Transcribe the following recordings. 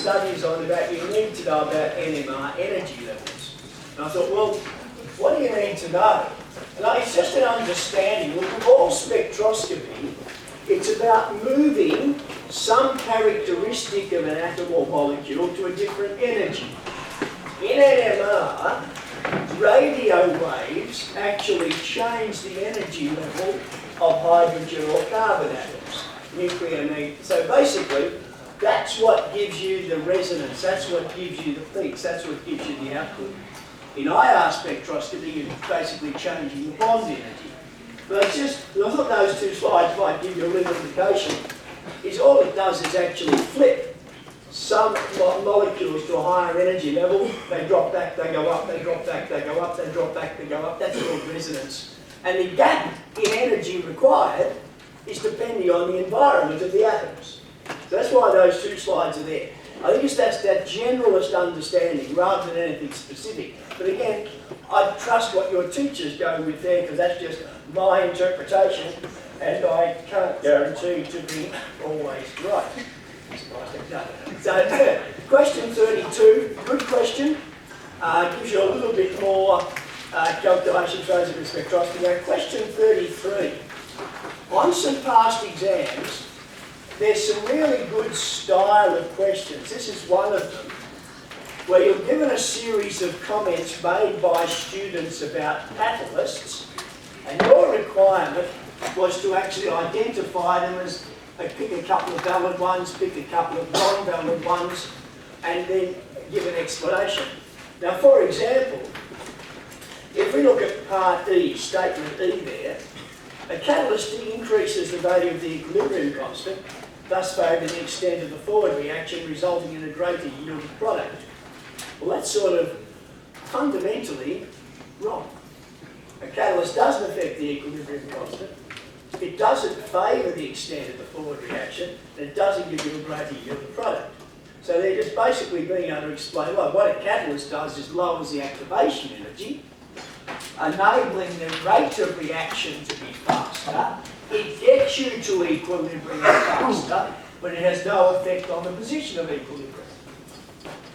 studies on about you need to know about NMR energy levels. And I thought, well, what do you need to know? And it's just an understanding. Look, with all spectroscopy, it's about moving some characteristic of an atom or molecule to a different energy. In NMR, radio waves actually change the energy level of hydrogen or carbon atoms, nuclear need. So basically, that's what gives you the resonance, that's what gives you the peaks, that's what gives you the output. In IR spectroscopy, you're basically changing the bond energy. But it's just, I thought those two slides might give you a little indication, is all it does is actually flip some molecules to a higher energy level, they drop back, they go up, they drop back, they go up, they drop back, they go up. That's called resonance. And the gap in energy required is depending on the environment of the atoms. So that's why those two slides are there. I think it's that generalist understanding rather than anything specific. But again, I trust what your teachers go with there because that's just my interpretation and I can't guarantee to be always right. So, question 32, good question. Gives you a little bit more calculation, throws a bit of spectroscopy. Now, question 33. On some past exams, there's some really good style of questions. This is one of them, where you're given a series of comments made by students about catalysts, and your requirement was to actually identify them as pick a couple of valid ones, pick a couple of non-valid ones, and then give an explanation. Now, for example, if we look at part E, statement E there, a catalyst increases the value of the equilibrium constant, thus favouring the extent of the forward reaction, resulting in a greater yielded product. Well, that's sort of fundamentally wrong. A catalyst doesn't affect the equilibrium constant. It doesn't favour the extent of the forward reaction, and it doesn't give you a greater yielded product. So they're just basically being able to explain, well, what a catalyst does is lowers the activation energy, enabling the rate of reaction to be faster. It gets you to equilibrium faster, but it has no effect on the position of equilibrium.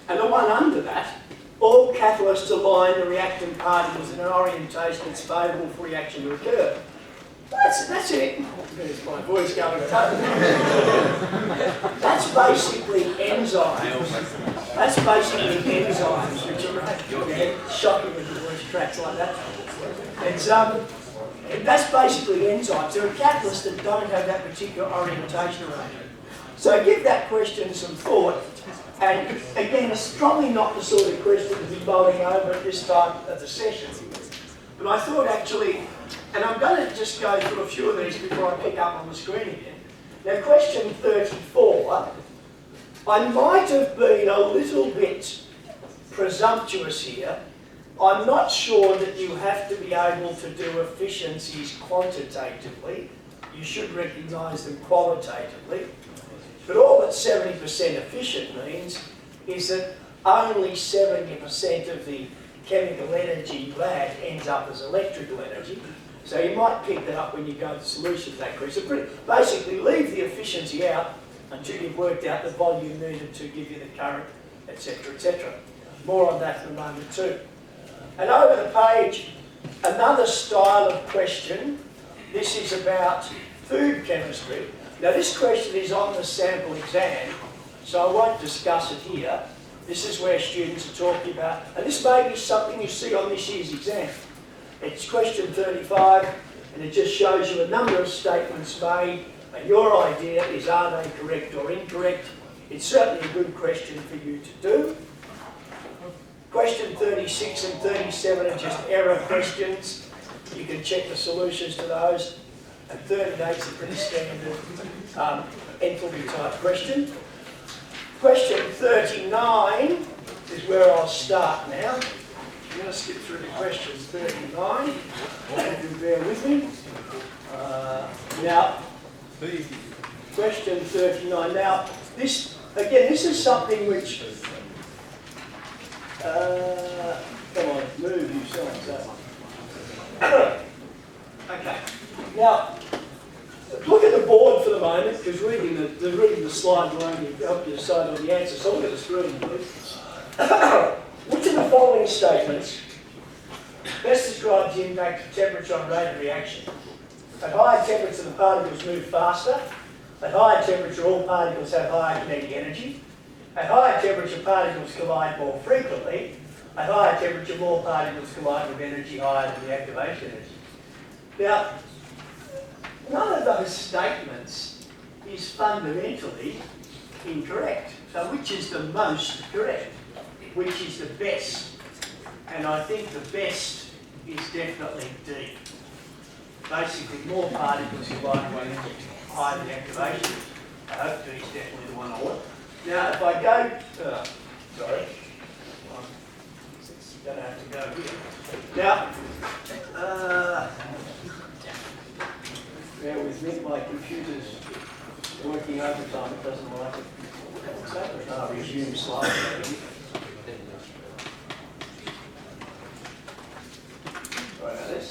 And the one under that, all catalysts align the reactant particles in an orientation that's favourable for reaction to occur. That's it. There's my voice going. That's basically enzymes. That's basically enzymes, which are shocking when the voice cracks like that. And that's basically enzymes. They're a catalyst that don't have that particular orientation around it. So give that question some thought. And again, it's probably not the sort of question to be bowling over at this time of the session. But I thought actually, and I'm going to just go through a few of these before I pick up on the screen again. Now, question 34, I might have been a little bit presumptuous here. I'm not sure that you have to be able to do efficiencies quantitatively. You should recognise them qualitatively. But all that 70% efficient means is that only 70% of the chemical energy you add ends up as electrical energy. So you might pick that up when you go to solutions that quick. So basically leave the efficiency out until you've worked out the volume needed to give you the current, etc., etc. More on that in a moment too. And over the page, another style of question. This is about food chemistry. Now this question is on the sample exam, so I won't discuss it here. This is where students are talking about, and this may be something you see on this year's exam. It's question 35, and it just shows you a number of statements made, and your idea is, are they correct or incorrect? It's certainly a good question for you to do. Question 36 and 37 are just error questions. You can check the solutions to those. And 38 is a pretty standard enthalpy type question. Question 39 is where I'll start now. I'm going to skip through the question 39, if you bear with me. Now, question 39. Now, this is something which, come on, move yourself that one. Okay. Now, Look at the board for the moment, because reading the slide will only help you decide on the answer. So look at the screen, please. Which of the following statements best describes the impact of temperature on rate of reaction? At higher temperature, the particles move faster. At higher temperature, all particles have higher kinetic energy. At higher temperature, particles collide more frequently. At higher temperature, more particles collide with energy higher than the activation energy. Now, none of those statements is fundamentally incorrect. So which is the most correct? Which is the best? And I think the best is definitely D. Basically, more particles collide with energy higher than the activation. I hope D is definitely the one I want. Now, if I go, sorry, I'm going to have to go here. Now, bear with me, my computer's working overtime, it doesn't like it. I'll resume slide. Sorry about this.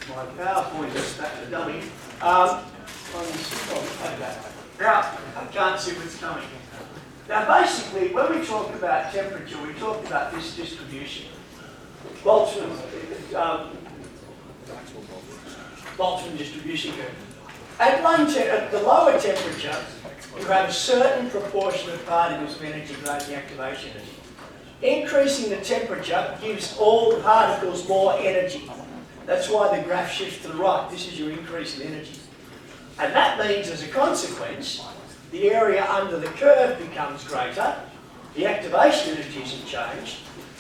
My PowerPoint is stuck to dummy. Now, I can't see what's coming. Now, basically, when we talk about temperature, we talk about this distribution. Boltzmann distribution curve. At the lower temperature, you have a certain proportion of particles of energy greater than the activation energy. Increasing the temperature gives all particles more energy. That's why the graph shifts to the right. This is your increase in energy. And that means, as a consequence, the area under the curve becomes greater, the activation energy isn't changed,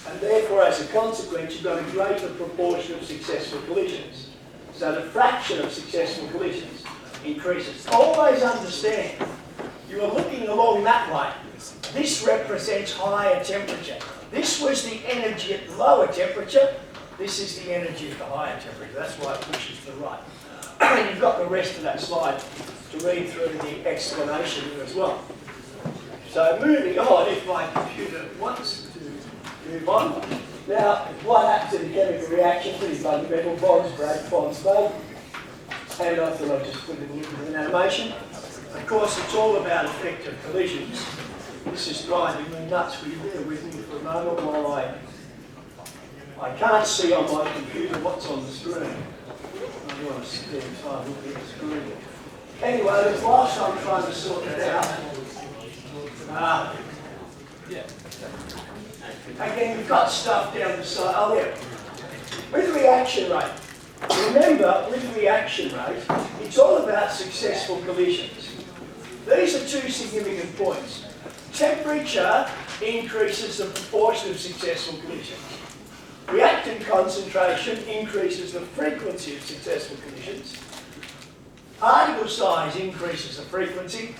and therefore, as a consequence, you've got a greater proportion of successful collisions. So the fraction of successful collisions increases. Always understand, you are looking along that way. This represents higher temperature. This was the energy at the lower temperature. This is the energy at the higher temperature. That's why it pushes to the right. And you've got the rest of that slide to read through the explanation as well. So moving on, if my computer wants to move on. Now, what happens in a chemical reaction? Pretty fundamental. Bonds break, bonds fade. And I thought I'd just put it into an animation. Of course, it's all about effective collisions. This is driving me nuts. Will you bear with me for a moment while I can't see on my computer what's on the screen. I want to spend time looking at the screen. Anyway, whilst I'm trying to sort that out, again, we've got stuff down the side. Oh, there. With reaction rate. Remember, with reaction rate, it's all about successful collisions. These are two significant points. Temperature increases the proportion of successful collisions. Reactant concentration increases the frequency of successful collisions. Particle size increases the frequency.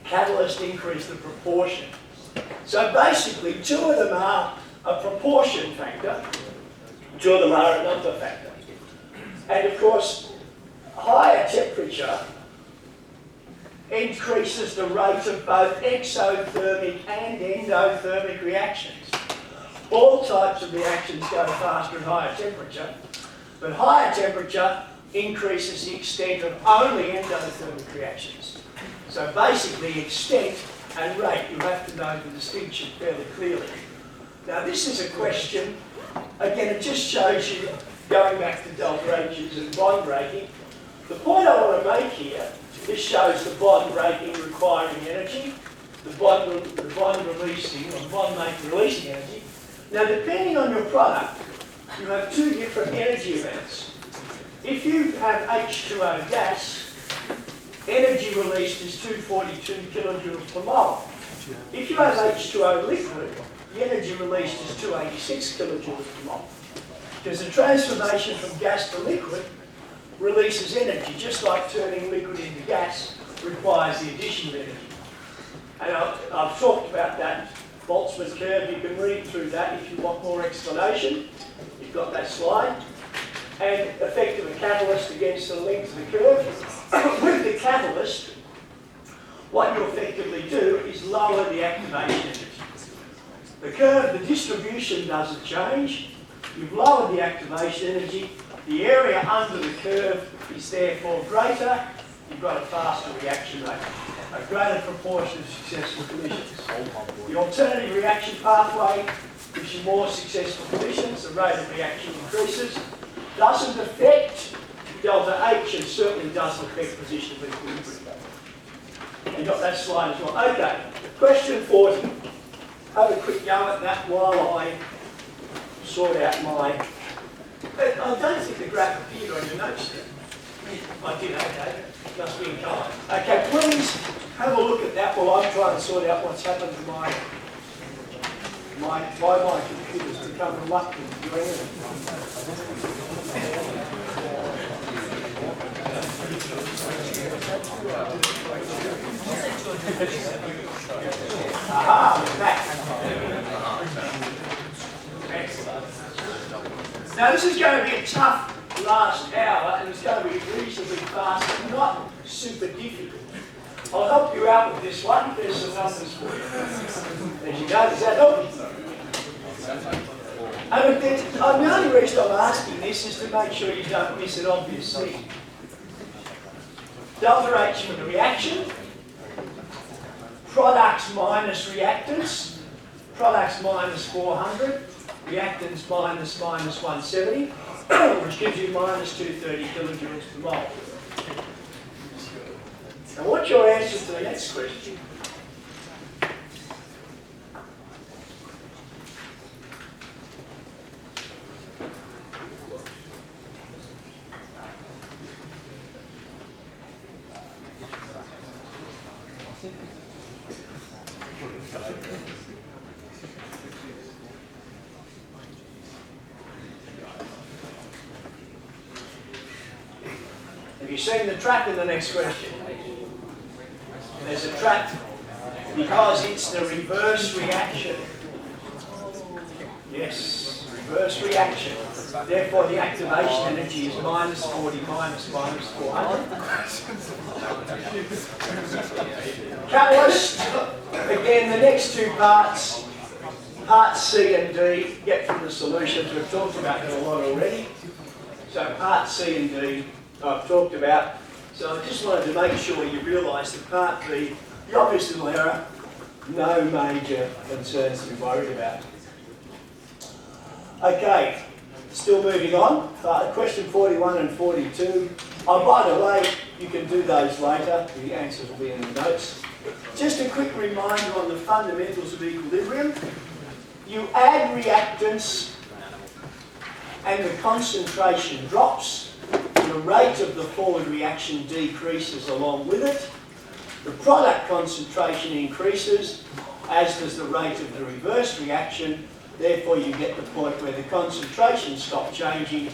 Catalyst increases the proportion. So basically, two of them are a proportion factor, two of them are a number factor. And of course, higher temperature increases the rate of both exothermic and endothermic reactions. All types of reactions go faster at higher temperature, but higher temperature increases the extent of only endothermic reactions. So basically, extent and rate, you have to know the distinction fairly clearly. Now this is a question, again it just shows you, going back to delta H's and bond breaking, the point I want to make here, this shows the bond breaking requiring energy, the bond releasing, or bond making releasing energy. Now depending on your product, you have two different energy amounts. If you have H2O gas, energy released is 242 kilojoules per mole. If you have H2O liquid, the energy released is 286 kilojoules per mole. Because the transformation from gas to liquid releases energy, just like turning liquid into gas requires the addition of energy. And I've talked about that Boltzmann curve. You can read through that if you want more explanation. You've got that slide. and effect of a catalyst against the length of the curve. With the catalyst, what you effectively do is lower the activation energy. The curve, the distribution doesn't change. You've lowered the activation energy. The area under the curve is therefore greater. You've got a faster reaction rate, a greater proportion of successful collisions. The alternative reaction pathway gives you more successful collisions. The rate of reaction increases. Doesn't affect delta H, and certainly doesn't affect position of equilibrium. You got that slide as well. Okay, question 40. Have a quick go at that while I sort out my... I don't think the graph appeared on your notes there. I did, okay. Must be in colour. Okay, please have a look at that while I'm trying to sort out what's happened to my computer's become reluctant to do anything. Aha, back. Excellent. Now this is going to be a tough last hour, and it's going to be reasonably fast, but not super difficult. I'll help you out with this one. There's some numbers for you. There you go. Does that help you? The only reason I'm asking this is to make sure you don't miss an obvious thing. Delta H for the reaction, products minus reactants, products minus 400, reactants minus 170, which gives you minus 230 kilojoules per mole. Now what's your answer to the next question? Have you seen the trap in the next question? There's a trap because it's the reverse reaction. Yes, reverse reaction. Therefore, the activation energy is minus 40 minus 400. Catalyst, again, the next two parts, parts C and D, get from the solutions. We've talked about it a lot already. So part C and D, I've talked about. So I just wanted to make sure you realise that part B, the obvious little error, no major concerns to be worried about. Okay, still moving on. Question 41 and 42. Oh, by the way, you can do those later. The answers will be in the notes. Just a quick reminder on the fundamentals of equilibrium. You add reactants and the concentration drops. The rate of the forward reaction decreases along with it. The product concentration increases, as does the rate of the reverse reaction. Therefore, you get the point where the concentrations stop changing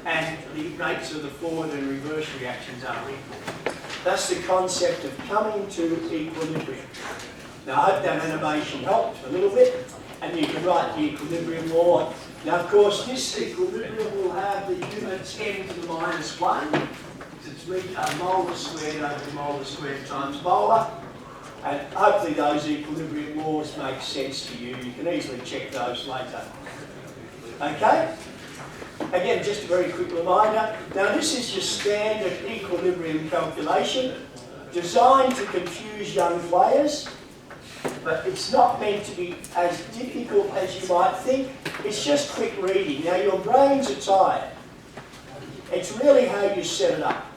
and the rates of the forward and reverse reactions are equal. That's the concept of coming to equilibrium. Now, I hope that animation helped a little bit, and you can write the equilibrium law. Now, of course, this equilibrium will have the units n to the minus 1. It's molar squared over molar squared times molar. And hopefully those equilibrium laws make sense to you. You can easily check those later. Okay? Again, just a very quick reminder. Now, this is your standard equilibrium calculation, designed to confuse young players. But it's not meant to be as difficult as you might think. It's just quick reading. Now, your brains are tired. It's really how you set it up.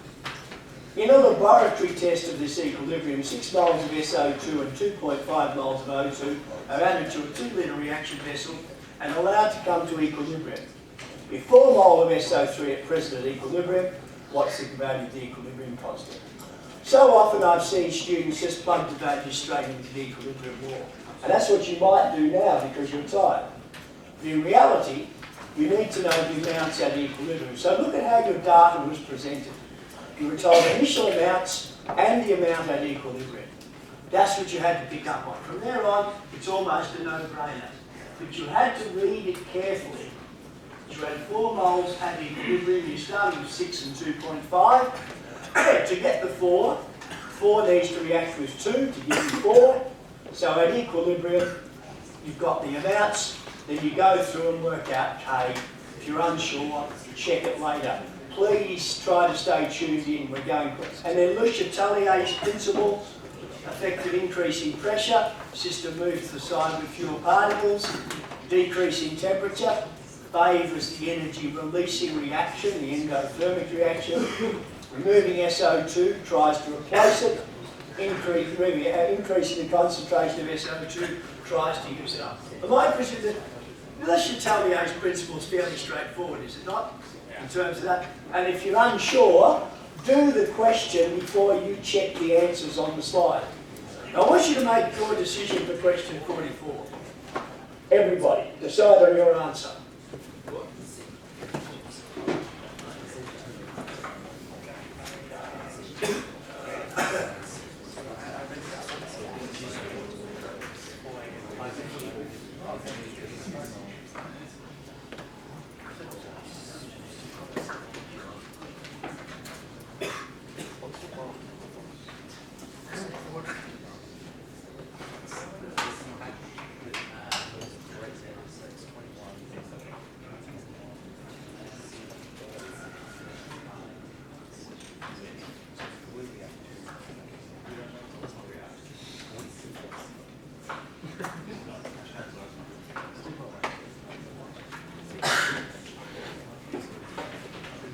In a laboratory test of this equilibrium, 6 moles of SO2 and 2.5 moles of O2 are added to a 2-litre reaction vessel and allowed to come to equilibrium. If 4 mole of SO3 at present at equilibrium, what's the value of the equilibrium constant? So often I've seen students just plug the values straight into the equilibrium law. And that's what you might do now because you're tired. But in reality, you need to know the amounts at equilibrium. So look at how your data was presented. You were told initial amounts and the amount at equilibrium. That's what you had to pick up on. From there on, it's almost a no-brainer. But you had to read it carefully is you add 4 moles at equilibrium. You're starting with 6 and 2.5. To get the 4 needs to react with 2 to give you 4. So at equilibrium, you've got the amounts, then you go through and work out K. If you're unsure, check it later. Please try to stay tuned in. We're going, and then Le Chatelier's principle, effective increase in pressure, system moves to the side with fewer particles, decrease in temperature, favours the energy releasing reaction, the endothermic reaction, removing SO2 tries to replace it, increasing the concentration of SO2 tries to use it up. But my question is that Le Chatelier's principle is fairly straightforward, is it not? In terms of that. And if you're unsure, do the question before you check the answers on the slide. Now I want you to make your decision for question 44. Everybody, decide on your answer.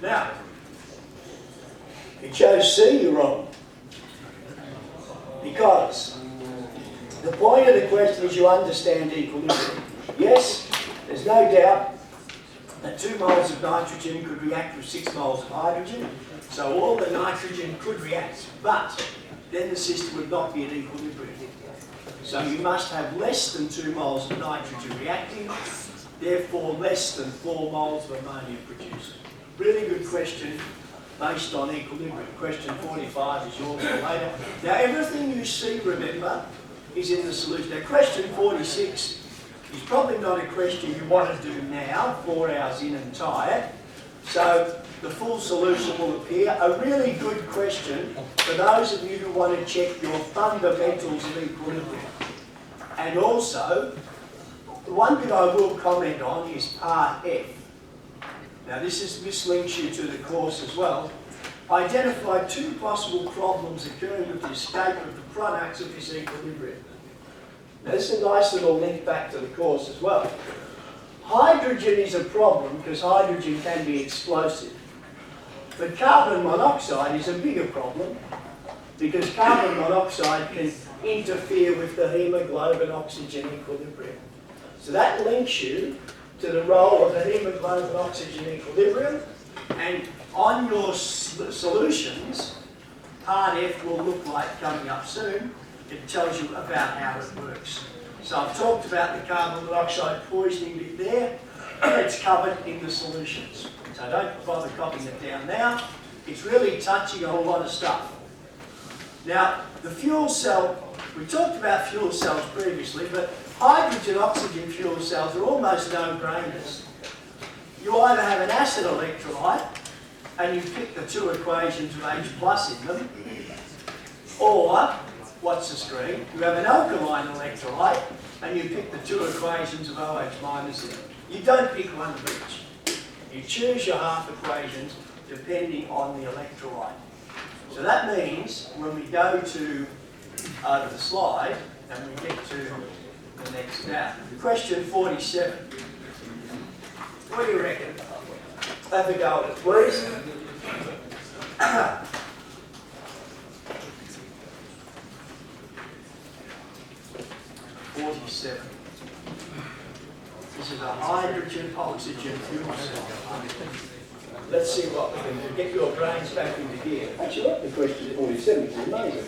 Now, you chose C, you're wrong. Because the point of the question is you understand equilibrium. Yes, there's no doubt that 2 moles of nitrogen could react with 6 moles of hydrogen, so all the nitrogen could react, but then the system would not be at equilibrium. So you must have less than 2 moles of nitrogen reacting, therefore less than 4 moles of ammonia produced. Really good question based on equilibrium. Question 45 is yours for later. Now everything you see, remember, is in the solution. Now question 46 is probably not a question you want to do now, 4 hours in and tired. So the full solution will appear. A really good question for those of you who want to check your fundamentals of equilibrium. And also, the one bit I will comment on is part F. Now this links you to the course as well. Identify 2 possible problems occurring with the escape of the products of this equilibrium. Now this is a nice little link back to the course as well. Hydrogen is a problem because hydrogen can be explosive. But carbon monoxide is a bigger problem because carbon monoxide can interfere with the hemoglobin-oxygen equilibrium. So that links you to the role of the hemoglobin-oxygen equilibrium, and on your solutions, part F will look like coming up soon. It tells you about how it works. So I've talked about the carbon monoxide poisoning bit there. It's covered in the solutions. So don't bother copying it down now. It's really touching on a lot of stuff. Now, the fuel cell, we talked about fuel cells previously, but hydrogen-oxygen fuel cells are almost no-brainers. You either have an acid electrolyte, and you pick the 2 equations with H plus in them, or, what's the screen? You have an alkaline electrolyte, and you pick the 2 equations of OH minus in them. You don't pick one of each. You choose your half equations depending on the electrolyte. So that means when we go to the slide, and we get to the next now. Question 47. What do you reckon? Have a go at it, please. 47. This is a hydrogen-oxygen fuel cell. Let's see what we can do. Get your brains back into gear. Actually, look, the question 47 is amazing.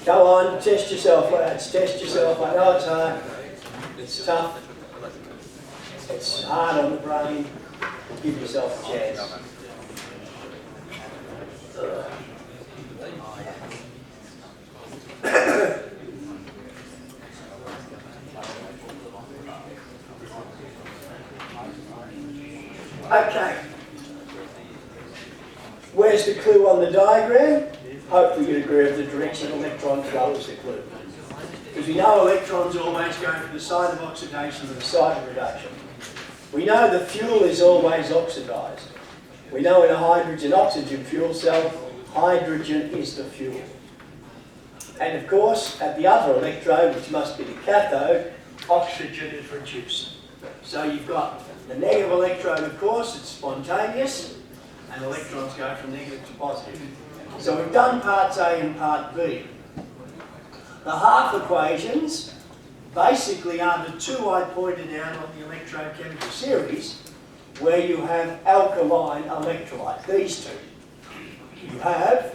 Go on, test yourself, lads. Test yourself. I know it's hard. It's tough. It's hard on the brain. Give yourself a chance. Okay. Where's the clue on the diagram? Hopefully you agree with the direction of electron flow is the clue. Because we know electrons always go from the side of oxidation to the side of reduction. We know the fuel is always oxidised. We know in a hydrogen-oxygen fuel cell, hydrogen is the fuel. And of course, at the other electrode, which must be the cathode, oxygen is reduced. So you've got the negative electrode, of course, it's spontaneous, and electrons go from negative to positive. So we've done parts A and part B. The half equations basically are the two I pointed out on the electrochemical series, where you have alkaline electrolyte, these two. You have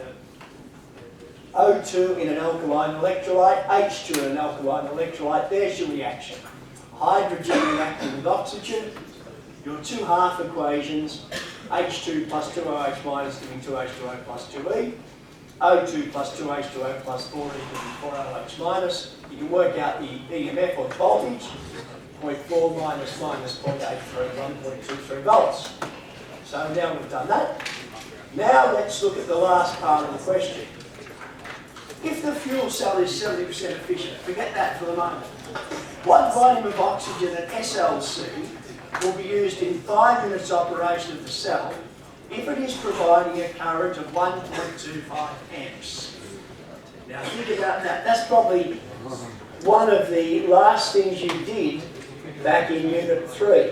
O2 in an alkaline electrolyte, H2 in an alkaline electrolyte, there's your reaction. Hydrogen reacting with oxygen, your two half equations, H2 plus 2OH minus giving 2H2O plus 2E, O2 plus 2H2O plus 4E giving 4OH minus. You can work out the EMF or voltage, 0.4 minus 0.83, 1.23 volts. So now we've done that. Now let's look at the last part of the question. If the fuel cell is 70% efficient, forget that for the moment. What volume of oxygen at SLC will be used in 5 minutes operation of the cell if it is providing a current of 1.25 amps? Now think about that. That's probably one of the last things you did back in Unit 3.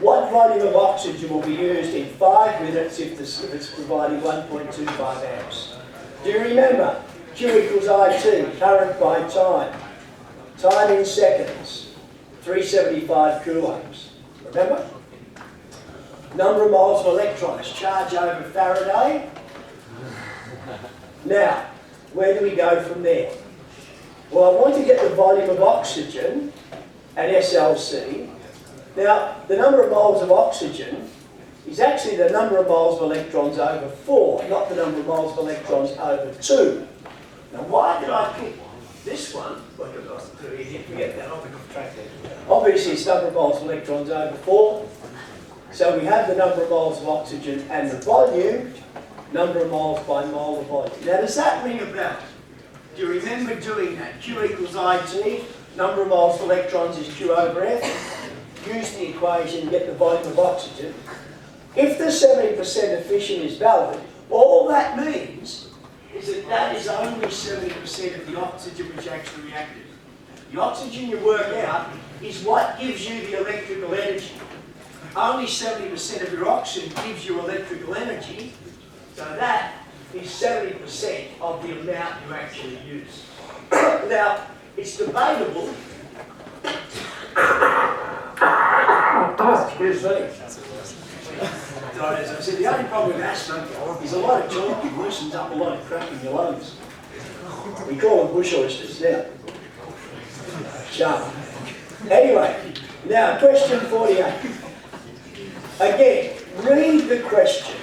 What volume of oxygen will be used in 5 minutes if it's providing 1.25 amps? Do you remember? Q equals IT, current by time. Time in seconds, 375 coulombs. Remember? Number of moles of electrons, charge over Faraday. Now, where do we go from there? Well, I want to get the volume of oxygen at SLC. Now, the number of moles of oxygen is actually the number of moles of electrons over 4, not the number of moles of electrons over 2. Now, why did I pick this one? Forget that, I'll pick off track there. Obviously, it's number of moles of electrons over 4. So we have the number of moles of oxygen and the volume, number of moles by mole of volume. Now, does that ring a bell? Do you remember doing that? Q equals IT, number of moles of electrons is Q over F. Use the equation, get the volume of oxygen. If the 70% efficient is valid, all that means is that that is only 70% of the oxygen which actually reacted. The oxygen you work out is what gives you the electrical energy. Only 70% of your oxygen gives you electrical energy, so that is 70% of the amount you actually use. Now, it's debatable. Excuse me. As I said, the only problem with asthma is a lot of talking loosens up a lot of crap in your lungs. We call them bush oysters now. Sharp. Anyway, now question 48. Again, read the question.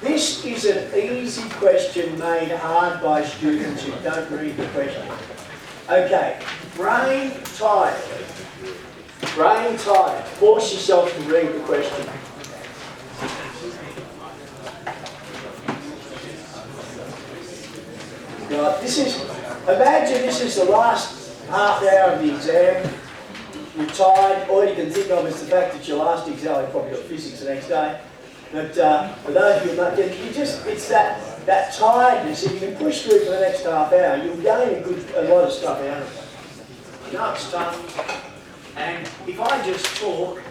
This is an easy question made hard by students who don't read the question. Okay, brain tired. Brain tired. Force yourself to read the question. Right, imagine this is the last half hour of the exam. You're tired, all you can think of is the fact that your last exam, you probably got physics the next day. But for those of you who don't get it, it's that tiredness. If you can push through for the next half hour, you'll gain a lot of stuff out of it. You know it's tough. And if I just talk,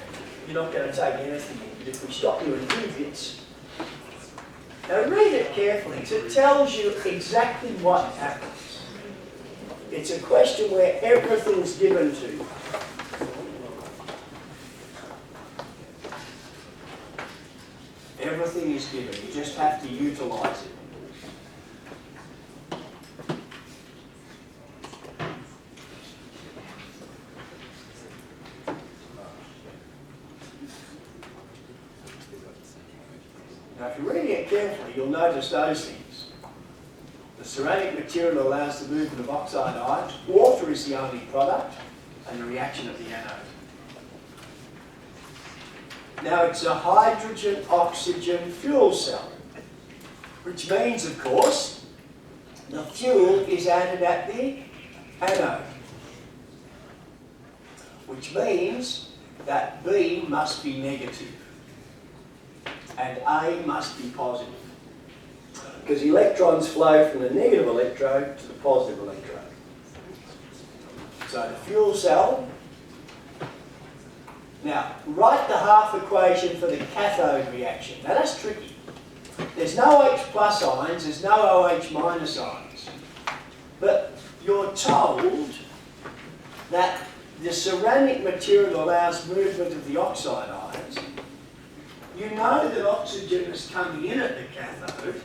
you're not going to take anything. If we stop you in 2 bits. Now read it carefully, because it tells you exactly what happens. It's a question where everything's given to you. Everything is given, you just have to utilise it. Now if you're reading it carefully, you'll notice those things. The ceramic material allows the movement of oxide ions. Water is the only product, and the reaction of the anode. Now it's a hydrogen-oxygen fuel cell, which means, of course, the fuel is added at the anode, which means that B must be negative and A must be positive, because electrons flow from the negative electrode to the positive electrode. So the fuel cell. Now, write the half equation for the cathode reaction. Now that's tricky. There's no H plus ions, there's no OH minus ions. But you're told that the ceramic material allows movement of the oxide ions. You know that oxygen is coming in at the cathode.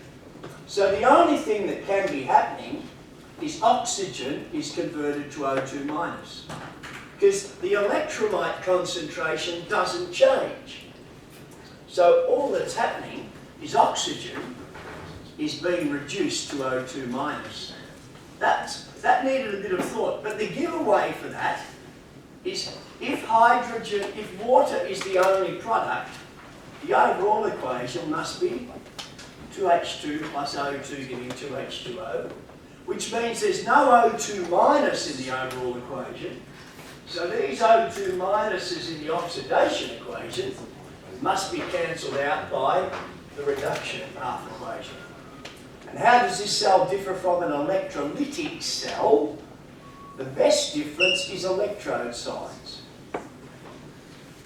So the only thing that can be happening is oxygen is converted to O2 minus. Because the electrolyte concentration doesn't change. So all that's happening is oxygen is being reduced to O2 minus. That needed a bit of thought, but the giveaway for that is if water is the only product, the overall equation must be 2H2 plus O2 giving 2H2O, which means there's no O2 minus in the overall equation. So these O2 minuses in the oxidation equation must be cancelled out by the reduction half equation. And how does this cell differ from an electrolytic cell? The best difference is electrode size.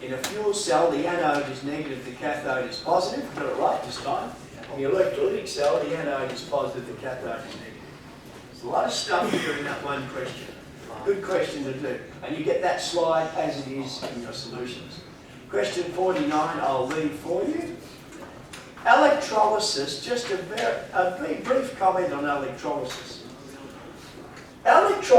In a fuel cell, the anode is negative, the cathode is positive. Got it right this time. In the electrolytic cell, the anode is positive, the cathode is negative. There's a lot of stuff here in that one question. Good question to do. And you get that slide as it is in your solutions. Question 49, I'll leave for you. Electrolysis, just a very brief comment on electrolysis. Electrolysis